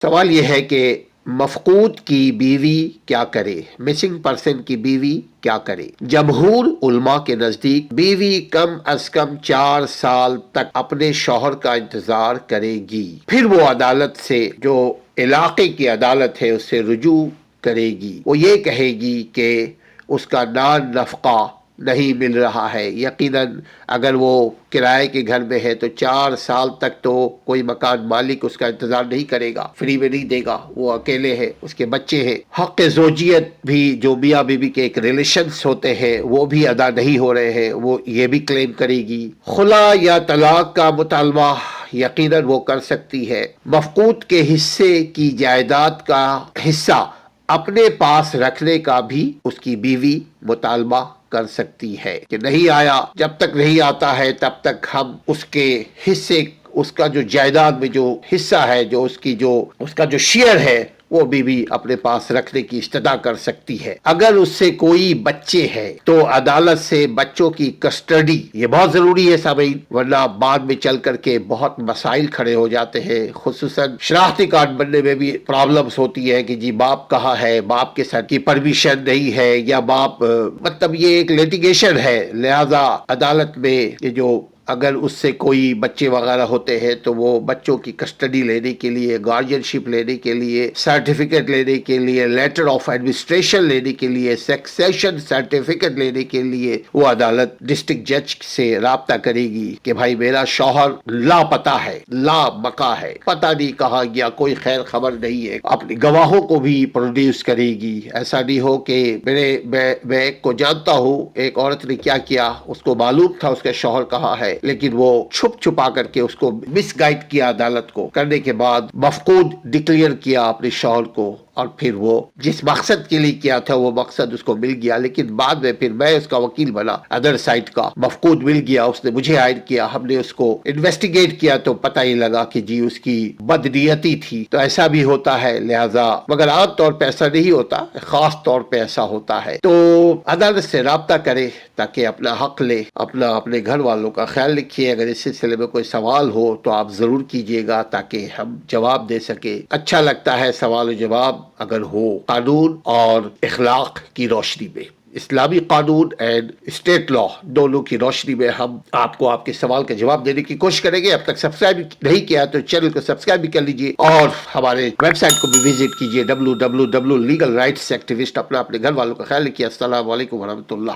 سوال یہ ہے کہ مفقود کی بیوی کیا کرے، مسنگ پرسن کی بیوی کیا کرے؟ جمہور علماء کے نزدیک بیوی کم از کم 4 سال تک اپنے شوہر کا انتظار کرے گی، پھر وہ عدالت سے، جو علاقے کی عدالت ہے، اس سے رجوع کرے گی۔ وہ یہ کہے گی کہ اس کا نان نفقہ نہیں مل رہا ہے۔ یقیناً اگر وہ کرائے کے گھر میں ہے تو 4 سال تک تو کوئی مکان مالک اس کا انتظار نہیں کرے گا، فری میں نہیں دے گا، وہ اکیلے ہے، اس کے بچے ہیں۔ حق زوجیت بھی جو میاں بیوی کے ایک ریلیشنز ہوتے ہیں وہ بھی ادا نہیں ہو رہے ہیں، وہ یہ بھی کلیم کرے گی۔ خلا یا طلاق کا مطالبہ یقیناً وہ کر سکتی ہے۔ مفقود کے حصے کی جائیداد کا حصہ اپنے پاس رکھنے کا بھی اس کی بیوی مطالبہ کر سکتی ہے کہ نہیں آیا، جب تک نہیں آتا ہے تب تک ہم اس کے حصے، اس کا جو جائیداد میں جو حصہ ہے، جو اس کا جو شیئر ہے، وہ بیوی اپنے پاس رکھنے کی استدعا کر سکتی ہے۔ اگر اس سے کوئی بچے ہیں تو عدالت سے بچوں کی کسٹڈی، یہ بہت ضروری ہے سامعین، ورنہ بعد میں چل کر کے بہت مسائل کھڑے ہو جاتے ہیں، خصوصاً شناختی کارڈ بننے میں بھی پرابلمز ہوتی ہے کہ جی باپ کہاں ہے، باپ کے ساتھ کی پرمیشن نہیں ہے، یا باپ مطلب یہ ایک لیٹیگیشن ہے، لہذا عدالت میں یہ جو اگر اس سے کوئی بچے وغیرہ ہوتے ہیں تو وہ بچوں کی کسٹڈی لینے کے لیے، گارڈین شپ لینے کے لیے، سرٹیفکیٹ لینے کے لیے، لیٹر آف ایڈمنسٹریشن لینے کے لیے، سکسیشن سرٹیفکیٹ لینے کے لیے وہ عدالت ڈسٹرکٹ جج سے رابطہ کرے گی کہ بھائی میرا شوہر لاپتہ ہے، لا مکا ہے، پتہ نہیں کہاں گیا، کوئی خیر خبر نہیں ہے۔ اپنے گواہوں کو بھی پروڈیوس کرے گی۔ ایسا نہیں ہو کہ میں ایک کو جانتا ہوں، ایک عورت نے کیا کیا، اس کو معلوم تھا اس کا شوہر کہاں ہے، لیکن وہ چھپا کر کے اس کو مس گائیڈ کیا، عدالت کو کرنے کے بعد مفقود ڈکلیئر کیا اپنے شوہر کو، اور پھر وہ جس مقصد کے لیے کیا تھا وہ مقصد اس کو مل گیا، لیکن بعد میں پھر میں اس کا وکیل بنا، ادر سائڈ کا، مفقود مل گیا، اس نے مجھے ہائر کیا، ہم نے اس کو انویسٹیگیٹ کیا تو پتہ ہی لگا کہ جی اس کی بدنیتی تھی۔ تو ایسا بھی ہوتا ہے، لہذا مگر عام طور پہ ایسا نہیں ہوتا، خاص طور پہ ایسا ہوتا ہے۔ تو عدالت سے رابطہ کرے تاکہ اپنا حق لے، اپنے گھر والوں کا خیال رکھیے۔ اگر اس سلسلے میں کوئی سوال ہو تو آپ ضرور کیجیے گا تاکہ ہم جواب دے سکیں۔ اچھا لگتا ہے سوال و جواب اگر ہو قانون اور اخلاق کی روشنی میں، اسلامی قانون اینڈ اسٹیٹ لا دونوں کی روشنی میں ہم آپ کو آپ کے سوال کا جواب دینے کی کوشش کریں گے۔ اب تک سبسکرائب نہیں کیا تو چینل کو سبسکرائب بھی کر لیجئے اور ہمارے ویب سائٹ کو بھی وزٹ کیجئے www.legalrightsactivist۔ اپنے گھر والوں کا خیال رکھیے۔ السلام علیکم ورحمۃ اللہ۔